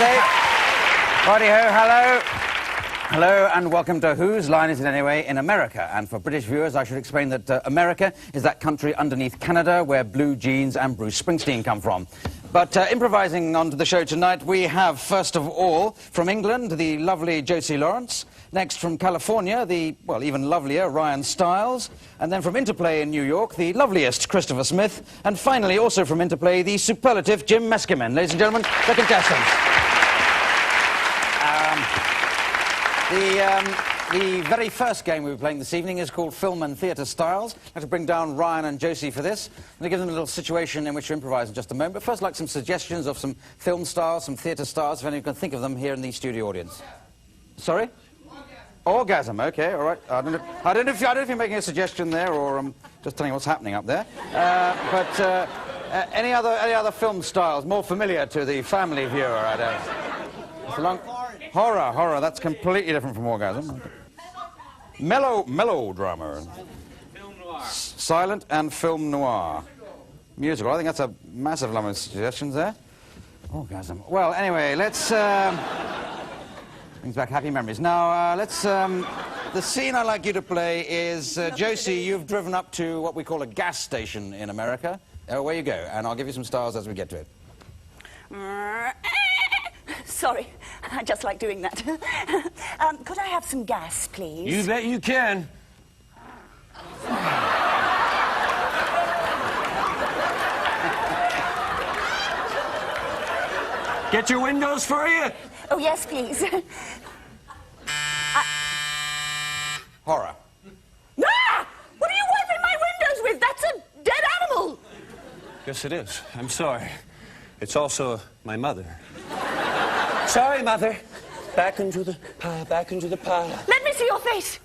Thursday. Righty-ho, hello. Hello and welcome to Whose Line Is It Anyway in America. And for British viewers, I should explain that America is that country underneath Canada where Blue Jeans and Bruce Springsteen come from. But improvising onto the show tonight, we have, first of all, from England, the lovely Josie Lawrence. Next, from California, the, well, even lovelier Ryan Stiles. And then from Interplay in New York, the loveliest Christopher Smith. And finally, also from Interplay, the superlative Jim Meskimen. Ladies and gentlemen, the contestants. The very first game we'll be playing this evening is called Film and Theatre Styles. I'd like to bring down Ryan and Josie for this. I'm going to give them a little situation in which to improvise in just a moment. But first, I'd like some suggestions of some film styles, some theatre styles, if anyone can think of them here in the studio audience. Sorry? Orgasm, okay, all right. I don't know if you're making a suggestion there or just telling you what's happening up there. Any other film styles more familiar to the family viewer? I don't. Horror, that's completely different from orgasm. Melodrama. Film noir. Silent and film noir. Musical, I think that's a massive number of suggestions there. Orgasm. Well, anyway, let's... brings back happy memories. Now, the scene I'd like you to play is, Josie, you've driven up to what we call a gas station in America. Away you go, and I'll give you some styles as we get to it. Sorry, I just like doing that. Could I have some gas, please? You bet you can. Get your windows for you? Oh, yes, please. Horror. Ah! What are you wiping my windows with? That's a dead animal. Yes, it is. I'm sorry. It's also my mother. Sorry, Mother. Back into the pile, back into the pile. Let me see your face.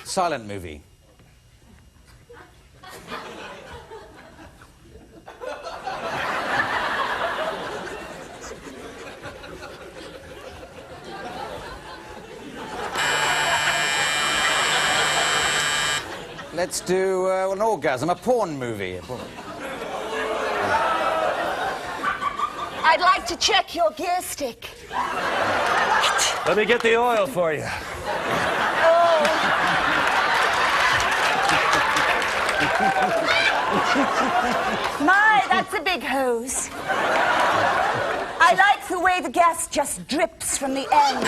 Silent movie. Let's do an orgasm, a porn movie. I'd like to check your gear stick. Let me get the oil for you. Oh. My, that's a big hose. I like the way the gas just drips from the end.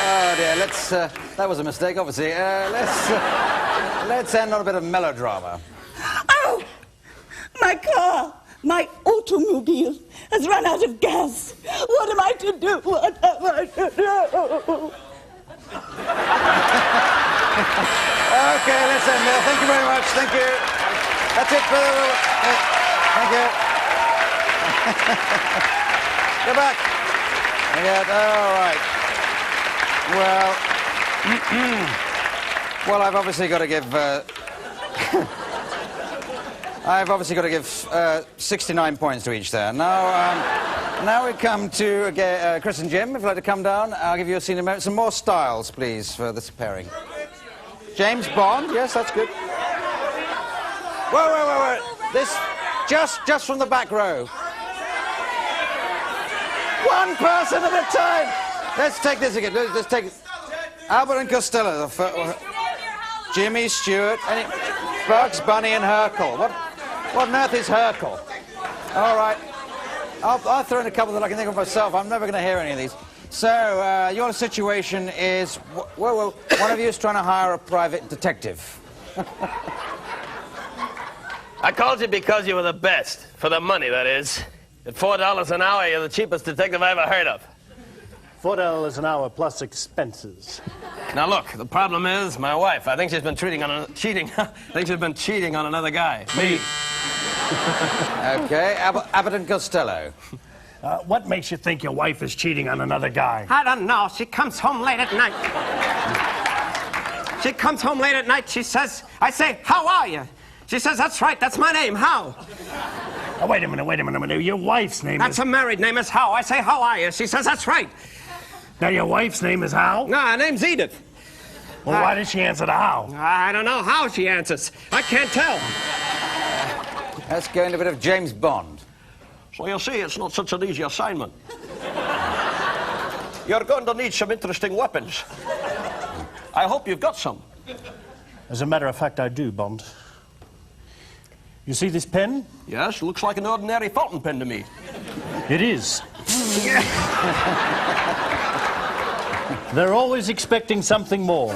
Oh dear, let's, that was a mistake, obviously. Let's end on a bit of melodrama. Oh! My car, my automobile has run out of gas. What am I to do? What am I to do? Okay, let's end there. Thank you very much. Thank you. That's it for the... Thank you. Go back. All right. Well, I've obviously got to give... I've obviously got to give 69 points to each there. Now we come to Chris and Jim. If you'd like to come down, I'll give you a scene in a moment. Some more styles, please, for this pairing. James Bond, yes, that's good. Whoa. This, just from the back row. One person at a time. Let's take this again. Let's take Albert and Costello. Jimmy Stewart. Bugs Bunny and Hercule. What on earth is Hercule? All right. I'll throw in a couple that I can think of myself. I'm never going to hear any of these. So, your situation is... Whoa. One of you is trying to hire a private detective. I called you because you were the best. For the money, that is. At $4 an hour, you're the cheapest detective I ever heard of. $4 an hour plus expenses. Now look, the problem is my wife. I think she's been cheating. I think she's been cheating on another guy. Me. Okay, Abbott and Costello. What makes you think your wife is cheating on another guy? I don't know. She comes home late at night. She comes home late at night. She says, I say, how are you? She says, that's right. That's my name. How? Oh, wait a minute. Your wife's name That's a married name is How. I say, how are you? She says, that's right. Now, your wife's name is How? No, her name's Edith. Well, why did she answer to How? I don't know how she answers. I can't tell. Let's go into a bit of James Bond. So you see, it's not such an easy assignment. You're going to need some interesting weapons. I hope you've got some. As a matter of fact, I do, Bond. You see this pen? Yes, looks like an ordinary fountain pen to me. It is. They're always expecting something more.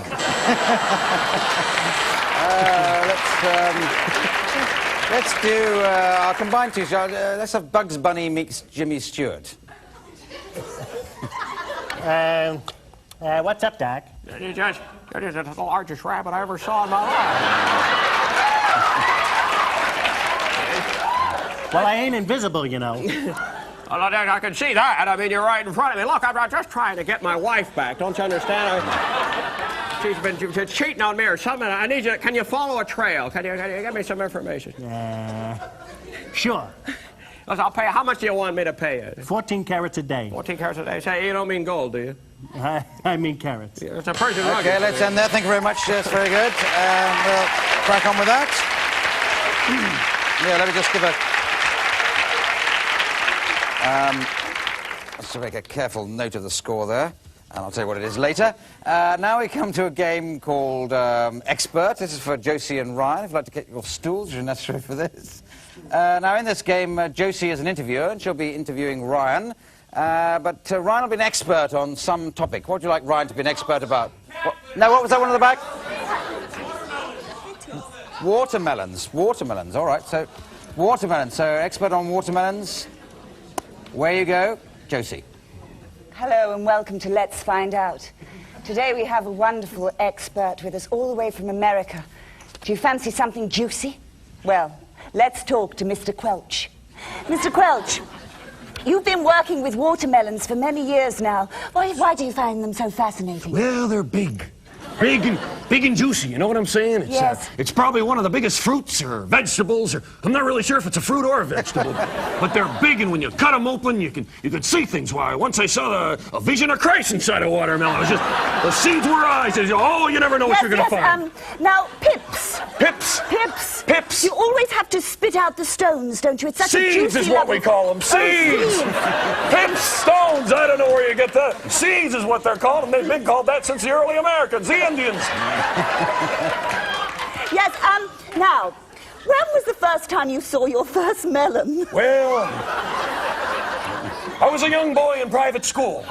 Let's do, I'll combine two shows. Let's have Bugs Bunny meets Jimmy Stewart. What's up, Doc? That is the largest rabbit I ever saw in my life. Well, I ain't invisible, you know. Well, I can see that. I mean, you're right in front of me. Look, I'm just trying to get my wife back. Don't you understand? She's been cheating on me or something. I need you. Can you follow a trail? Can you give me some information? Sure. Listen, I'll pay you. How much do you want me to pay you? 14 carats a day. 14 carats a day. Say, you don't mean gold, do you? I mean carats. It's a Persian rug. Okay, let's end there. Thank you very much. Yes, very good. We'll crack on with that. Yeah, let me just give a... let's make a careful note of the score there, and I'll tell you what it is later. Now we come to a game called Expert. This is for Josie and Ryan. If you'd like to get your stools, you're necessary for this. Now, in this game, Josie is an interviewer, and she'll be interviewing Ryan. But Ryan will be an expert on some topic. What would you like Ryan to be an expert about? What was that one in the back? Watermelons. Watermelons, all right. So, watermelons. So, expert on watermelons. Where you go, Josie. Hello and welcome to Let's Find Out. Today we have a wonderful expert with us all the way from America. Do you fancy something juicy? Well, let's talk to Mr. Quelch. Mr. Quelch, you've been working with watermelons for many years now. Why do you find them so fascinating? Well, they're big. Big and juicy, you know what I'm saying? It's, yes. It's probably one of the biggest fruits or vegetables, or I'm not really sure if it's a fruit or a vegetable. But they're big, and when you cut them open, you can see things. Why, once I saw a vision of Christ inside a watermelon. It was just, the seeds were eyes. Oh, you never know what you're going to find. Now, pips. Pips. Pips. Pips. You always have to spit out the stones, don't you? It's such a juicy Seeds is what level. we call them. Seeds. Pips, stones. I don't know where you get that. Seeds is what they're called, and they've been called that since the early Americans, the Indians. Yes, now, when was the first time you saw your first melon? Well, I was a young boy in private school.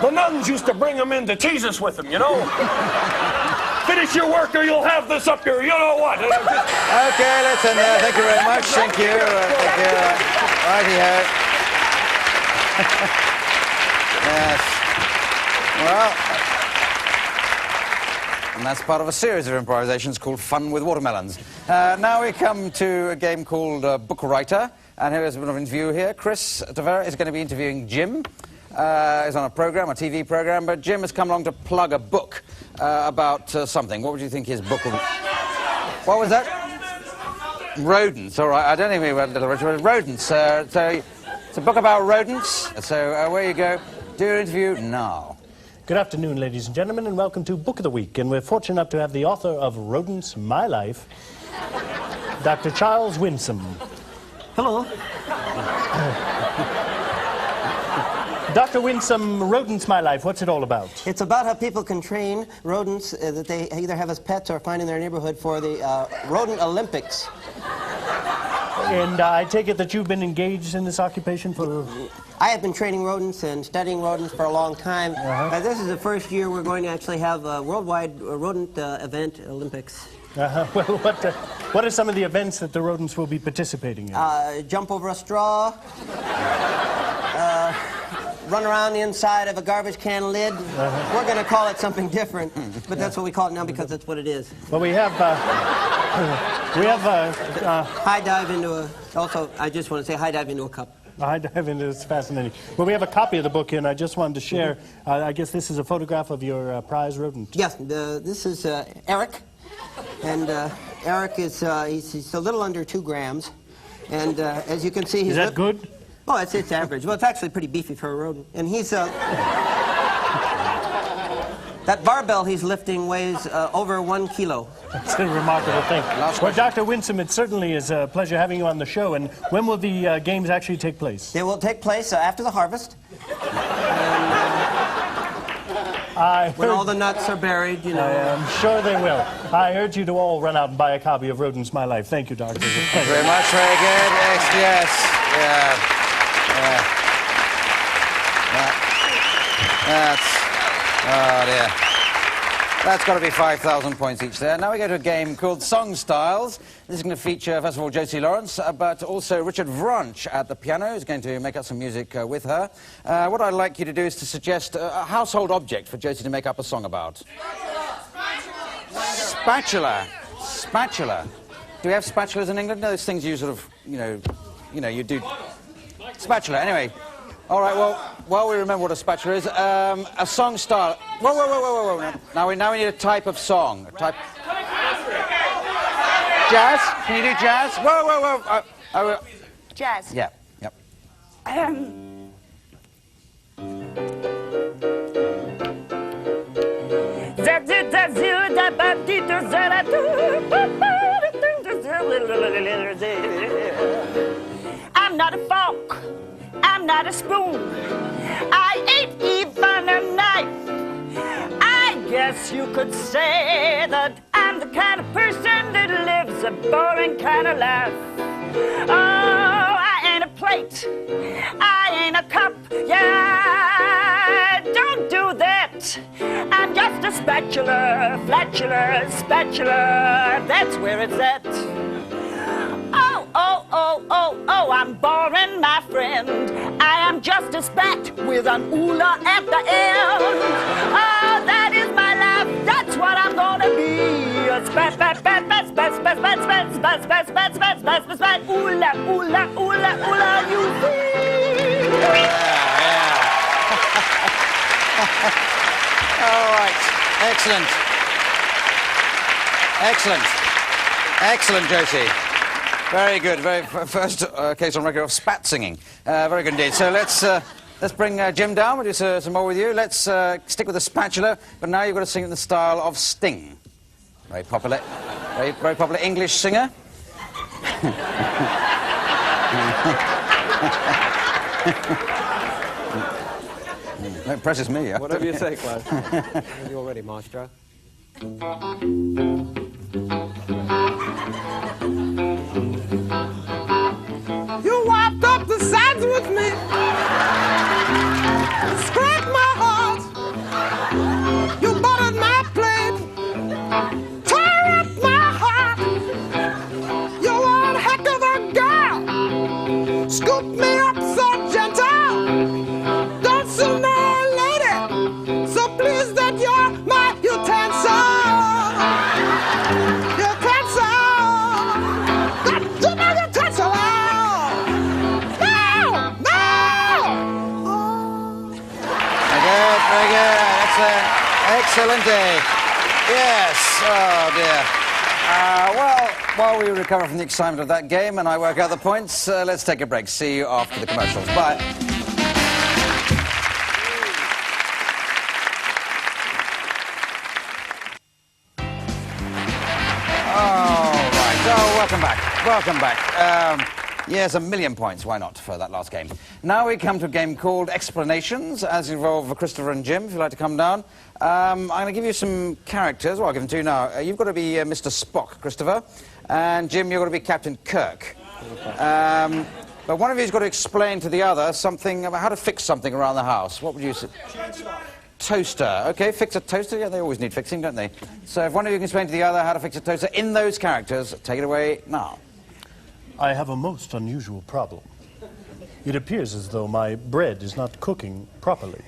The nuns used to bring them in to tease us with them, you know. Finish your work or you'll have this up your, you know what. Okay, let's end there. Thank you very much. Thank you. Thank you. Righty-ho. Yes. Well... And that's part of a series of improvisations called Fun with Watermelons. Now we come to a game called Book Writer. And here is a bit of an interview here. Chris Tavera is going to be interviewing Jim. He's on a program, a TV program, but Jim has come along to plug a book about something. What would you think his book would... What was that? Rodents, all right. I don't think we went Little Richard, but rodents. So it's a book about rodents. So where you go, do your interview now. Good afternoon, ladies and gentlemen, and welcome to Book of the Week. And we're fortunate enough to have the author of Rodents, My Life, Dr. Charles Winsome. Hello. Dr. Winsome, Rodents, My Life, what's it all about? It's about how people can train rodents that they either have as pets or find in their neighborhood for the Rodent Olympics. And I take it that you've been engaged in this occupation for... I have been training rodents and studying rodents for a long time. This is the first year we're going to actually have a worldwide rodent event, Olympics. Well, what are some of the events that the rodents will be participating in? Jump over a straw, run around the inside of a garbage can lid. We're going to call it something different, but that's what we call it now because that's what it is. Well, we have high dive into a... Also, I just want to say high dive into a cup. High dive into it's fascinating. Well, we have a copy of the book here, and I just wanted to share. I guess this is a photograph of your prize rodent. Yes, this is Eric, and Eric is he's a little under 2 grams, and as you can see, he's... Is that good? Oh, it's average. Well, it's actually pretty beefy for a rodent, and he's That barbell he's lifting weighs over 1 kilo. It's a remarkable thing. Well, Dr. Winsome, it certainly is a pleasure having you on the show. And when will the games actually take place? They will take place after the harvest. When all the nuts are buried, you know. I'm sure they will. I urge you to all run out and buy a copy of Rodents My Life. Thank you, Doctor. Thank you very much. Very good. Yes. Oh dear. That's got to be 5,000 points each there. Now we go to a game called Song Styles. This is going to feature, first of all, Josie Lawrence, but also Richard Vranch at the piano, who's going to make up some music with her. What I'd like you to do is to suggest a household object for Josie to make up a song about. Spatula. Spatula. Do we have spatulas in England? No, those things you sort of, you do. Spatula. Anyway. All right, well, while we remember what a spatula is, a song style. Whoa. Now we need a type of song. A type. Jazz? Can you do jazz? Whoa. Jazz. Yeah, yep. I'm not a fork. I'm not a spoon. I ain't even a knife. I guess you could say that I'm the kind of person that lives a boring kind of life. Oh, I ain't a plate. I ain't a cup. Yeah, don't do that. I'm just a spatula, flatula, spatula. That's where it's at. Oh, I'm boring, my friend. I am just a spat with an oolah at the end. Oh, that is my life. That's what I'm gonna be. A spat, oolah, you see. All right. Excellent, Josie. Very good. First case on record of spat singing. Very good indeed. So let's bring Jim down. We'll do some more with you. Let's stick with the spatula, but now you've got to sing in the style of Sting. Very popular English singer. That impresses me. Yeah? Whatever you say, Clive. Are you all ready, Maestro? You wiped up the sides with me, scraped my heart. You buttered my plate, tore up my heart. You're one heck of a girl, scooped me up so gentle. Don't you know, lady, so pleased that you're my utensil. Excellent day. Yes. Oh, dear. Well, while we recover from the excitement of that game and I work out the points, let's take a break. See you after the commercials. Bye. All right. Oh, welcome back. Yes, 1,000,000 points. Why not for that last game? Now we come to a game called Explanations, as involve Christopher and Jim, if you'd like to come down. I'm going to give you some characters. Well, I'll give them to you now. You've got to be Mr. Spock, Christopher. And Jim, you've got to be Captain Kirk. But one of you's got to explain to the other something about how to fix something around the house. What would you say? Toaster. Okay, fix a toaster. Yeah, they always need fixing, don't they? So if one of you can explain to the other how to fix a toaster in those characters, take it away now. I have a most unusual problem. It appears as though my bread is not cooking properly.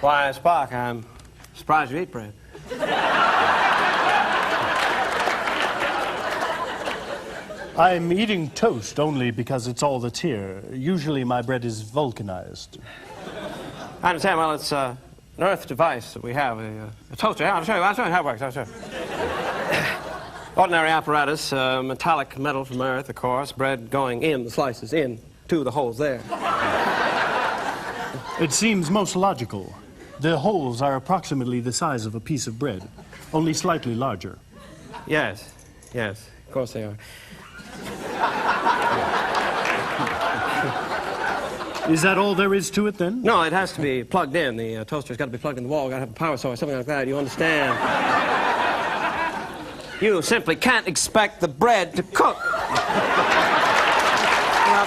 Why, Spock, I'm surprised you eat bread. I'm eating toast only because it's all that's here. Usually my bread is vulcanized. I understand. Well, it's an earth device that we have, a toaster. I'll show you how it works. I'll show you. Ordinary apparatus, metallic metal from Earth, of course, bread going in, the slices in to the holes there. It seems most logical. The holes are approximately the size of a piece of bread, only slightly larger. Yes, yes, of course they are. Is that all there is to it, then? No, it has to be plugged in. The toaster's got to be plugged in the wall. Got to have a power source, something like that. You understand? You simply can't expect the bread to cook without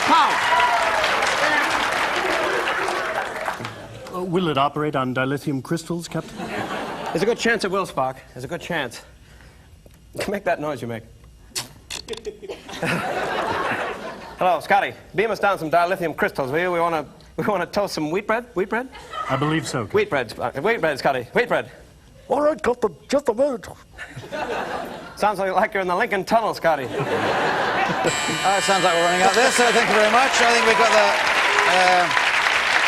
power. Will it operate on dilithium crystals, Captain? There's a good chance it will, Spock. There's a good chance. Make that noise you make. Hello, Scotty. Beam us down some dilithium crystals, will you? We want to toast some wheat bread. Wheat bread? I believe so, Captain. Wheat bread. Wheat bread, Scotty. Wheat bread. All right, Captain, just a minute. Sounds like you're in the Lincoln Tunnel, Scotty. Sounds like we're running out there, so thank you very much. I think we've got the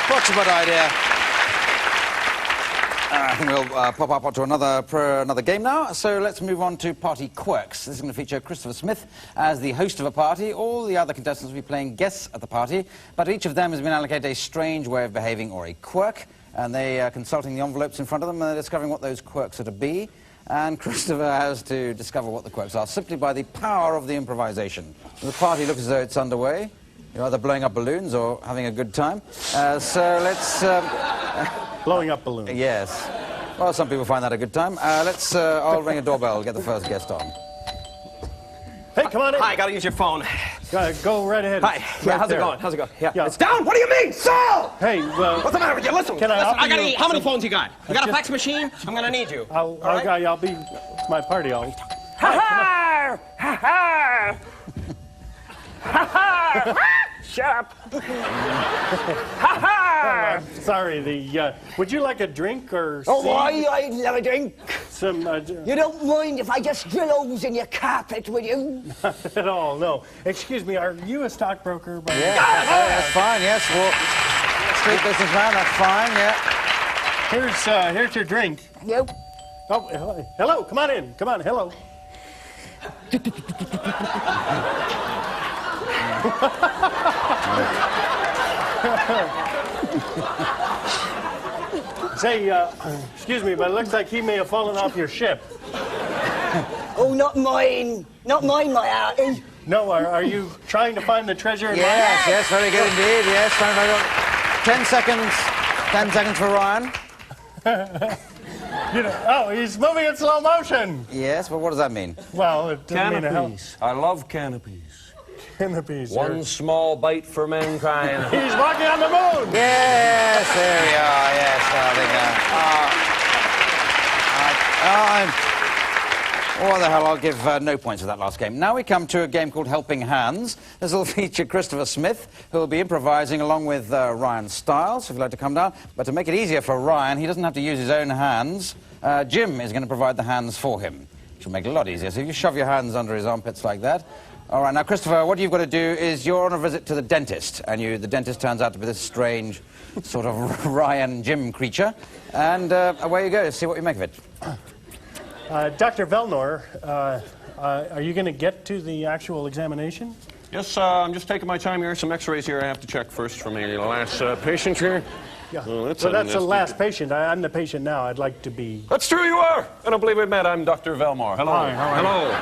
approximate idea. I think we'll pop up onto another game now. So let's move on to Party Quirks. This is going to feature Christopher Smith as the host of a party. All the other contestants will be playing guests at the party, but each of them has been allocated a strange way of behaving or a quirk, and they are consulting the envelopes in front of them and they're discovering what those quirks are to be. And Christopher has to discover what the quirks are simply by the power of the improvisation. The party looks as though it's underway. You're either blowing up balloons or having a good time. So let's... Blowing up balloons. Yes. Well, some people find that a good time. I'll ring a doorbell, get the first guest on. Hey, come on in. Hi, gotta use your phone. Go right ahead. Hi. Yeah, how's it going? How's it going? Yeah. It's down? What do you mean? Sal! Hey, What's the matter with you? Listen. Can I offer you... How many phones you got? You got a fax machine? I'm gonna need you. I'll be... It's my party. Ha ha! Ha ha! Ha ha! Shut up! Ha ha! I'm sorry. Would you like a drink or? Oh, why? I'd love a drink. Some. You don't mind if I just drill holes in your carpet, will you? Not at all. No. Excuse me. Are you a stockbroker? Yeah, that's fine. Yes, well, street businessman. That's fine. Yeah. Here's your drink. Yep. Oh, hello. Come on in. Come on. Hello. Say, excuse me, but it looks like he may have fallen off your ship. Oh, not mine. Not mine, my hearty. No, are you trying to find the treasure? Yes, very good indeed. Yes, 10 seconds. 10 seconds for Ryan. He's moving in slow motion. Yes, but what does that mean? Well, it doesn't mean a hell. Canopies. I love canopies. Canopies. One small bite for mankind. He's walking on the moon. Yes, there we are. Yes, I think. What the hell, I'll give no points for that last game. Now we come to a game called Helping Hands. This will feature Christopher Smith, who will be improvising along with Ryan Stiles, if you'd like to come down. But to make it easier for Ryan, he doesn't have to use his own hands. Jim is going to provide the hands for him, which will make it a lot easier. So if you shove your hands under his armpits like that. All right, now, Christopher, what you've got to do is you're on a visit to the dentist, and the dentist turns out to be this strange sort of Ryan Jim creature. And away you go, see what you make of it. Dr. Velnor, are you going to get to the actual examination? Yes, I'm just taking my time here. Some x-rays here I have to check first from a last patient here. Yeah. Oh, that's the last patient. I'm the patient now. I'd like to be... That's true, you are. I don't believe we've met. I'm Dr. Velmore. Hello. Hi, how are you? Hello.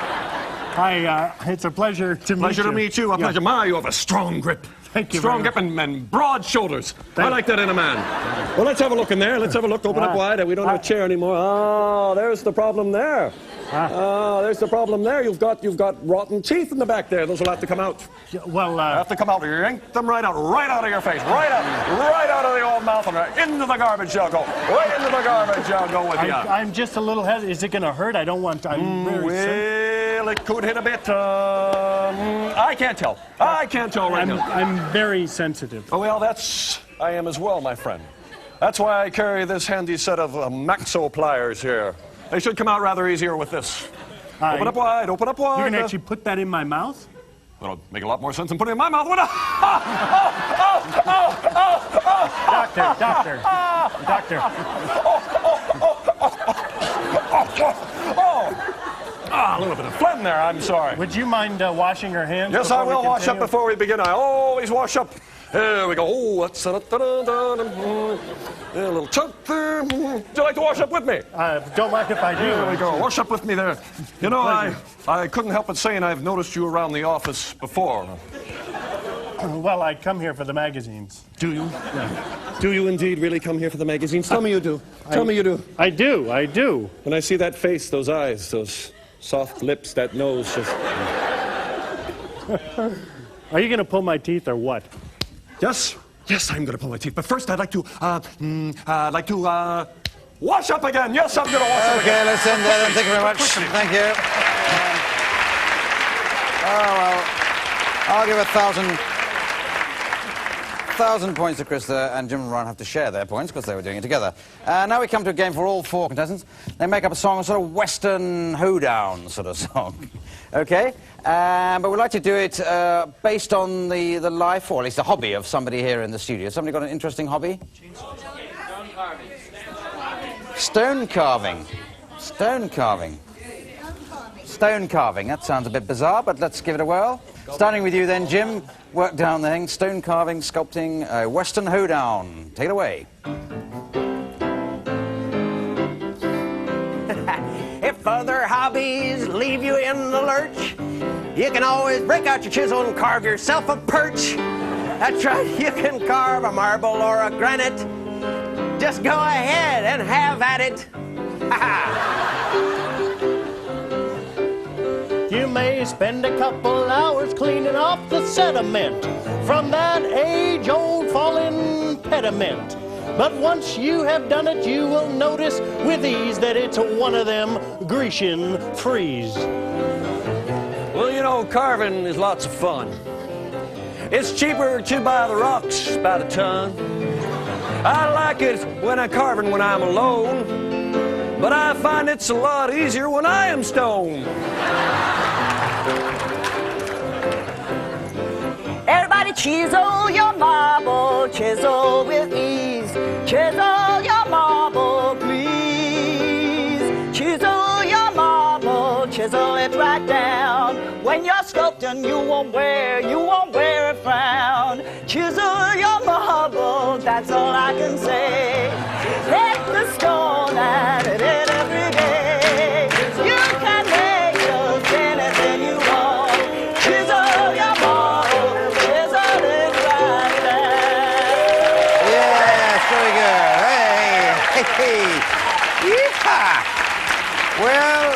Hi, it's a pleasure to meet you. Pleasure to meet you. A pleasure. My, you have a strong grip. Thank you. Strong grip and broad shoulders. I like that in a man. Well, let's have a look in there. Let's have a look. Open up wide. We don't have a chair anymore. Oh, there's the problem there. There's the problem there. You've got rotten teeth in the back there. Those will have to come out. Yeah, well, have to come out. You yank them right out of your face, right out of the old mouth, and right into the garbage. I'll go right into the garbage. I'll go with you. I'm just a little hesitant. Is it going to hurt? I don't want. Well, it could hit a bit. I can't tell. I can't tell right now. I'm very sensitive. Oh well, I am as well, my friend. That's why I carry this handy set of Maxo pliers here. They should come out rather easier with this. Open up wide, open up wide. You can actually put that in my mouth? Well, it'll make a lot more sense than putting it in my mouth. Doctor. A little bit of phlegm there, I'm sorry. Would you mind washing your hands? Yes, I will wash up before we begin. I always wash up There we go. Oh, that's a little chunk there. Would you like to wash up with me? Don't mind if I do. There we go. Wash up with me there. You know, I couldn't help but saying I've noticed you around the office before. Well, I come here for the magazines. Do you? Yeah. Do you indeed really come here for the magazines? Tell me you do. Tell me you do. I do. When I see that face, those eyes, those soft lips, that nose, just... Are you going to pull my teeth or what? Yes, I'm going to pull my teeth. But first, I'd like to wash up again. Yes, I'm going to wash up again. Okay, let's end there. Thank you very much. Thank you. Oh, well, I'll give 1,000 points to Krista, and Jim and Ryan have to share their points because they were doing it together. Now we come to a game for all four contestants. They make up a song, a sort of Western hoedown sort of song. Okay? But we'd like to do it based on the life, or at least the hobby, of somebody here in the studio. Somebody got an interesting hobby? Stone carving. Stone carving. Stone carving. That sounds a bit bizarre, but let's give it a whirl. Starting with you then, Jim. Work down the thing. Stone carving, sculpting, Western hoedown. Take it away. If other hobbies leave you in the lurch, you can always break out your chisel and carve yourself a perch. That's right, you can carve a marble or a granite. Just go ahead and have at it. You may spend a couple hours cleaning off the sediment from that age-old fallen pediment. But once you have done it, you will notice with ease that it's one of them Grecian frieze. Well, you know, carving is lots of fun. It's cheaper to buy the rocks by the ton. I like it when I'm carving when I'm alone, but I find it's a lot easier when I am stoned. Everybody chisel your marble, chisel with ease. Chisel your marble, please. Chisel your marble, chisel it right down. When you're sculpting, you won't wear a frown. Chisel your marble, that's all I can say. Take the stone and hit it every day. You can make just anything you want. Chisel your marble, chisel it right down. Yes, very good. Hey. Yeehaw. Well,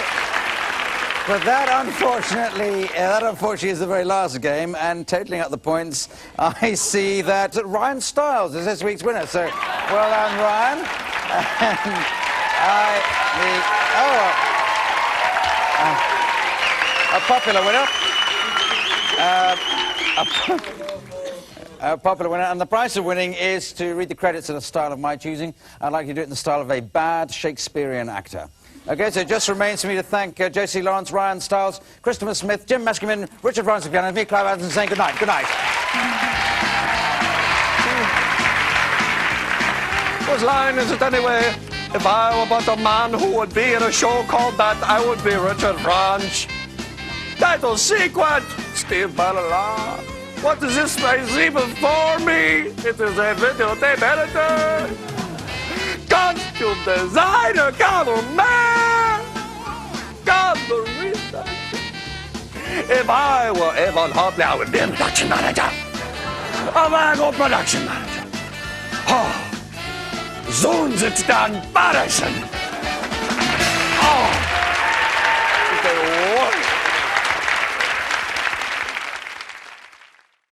but that unfortunately is the very last game, and totaling up the points, I see that Ryan Stiles is this week's winner. So, well done, Ryan. A popular winner. A popular winner, and the price of winning is to read the credits in a style of my choosing. I'd like you to do it in the style of a bad Shakespearean actor. Okay, so it just remains for me to thank Josie Lawrence, Ryan Stiles, Christopher Smith, Jim Meskimen, Richard Francis, and me, Clive Anderson, saying good night. Good night. Whose line is it anyway? If I were but a man who would be in a show called that, I would be Richard Franch. Title sequence, Steve Ballala. What is this I see before me? It is a videotape editor, costume designer, cameraman, camera. If I were Evan Hartley, I would be a production manager. A Vago production manager. Oh, zoons, it's embarrassing. Oh.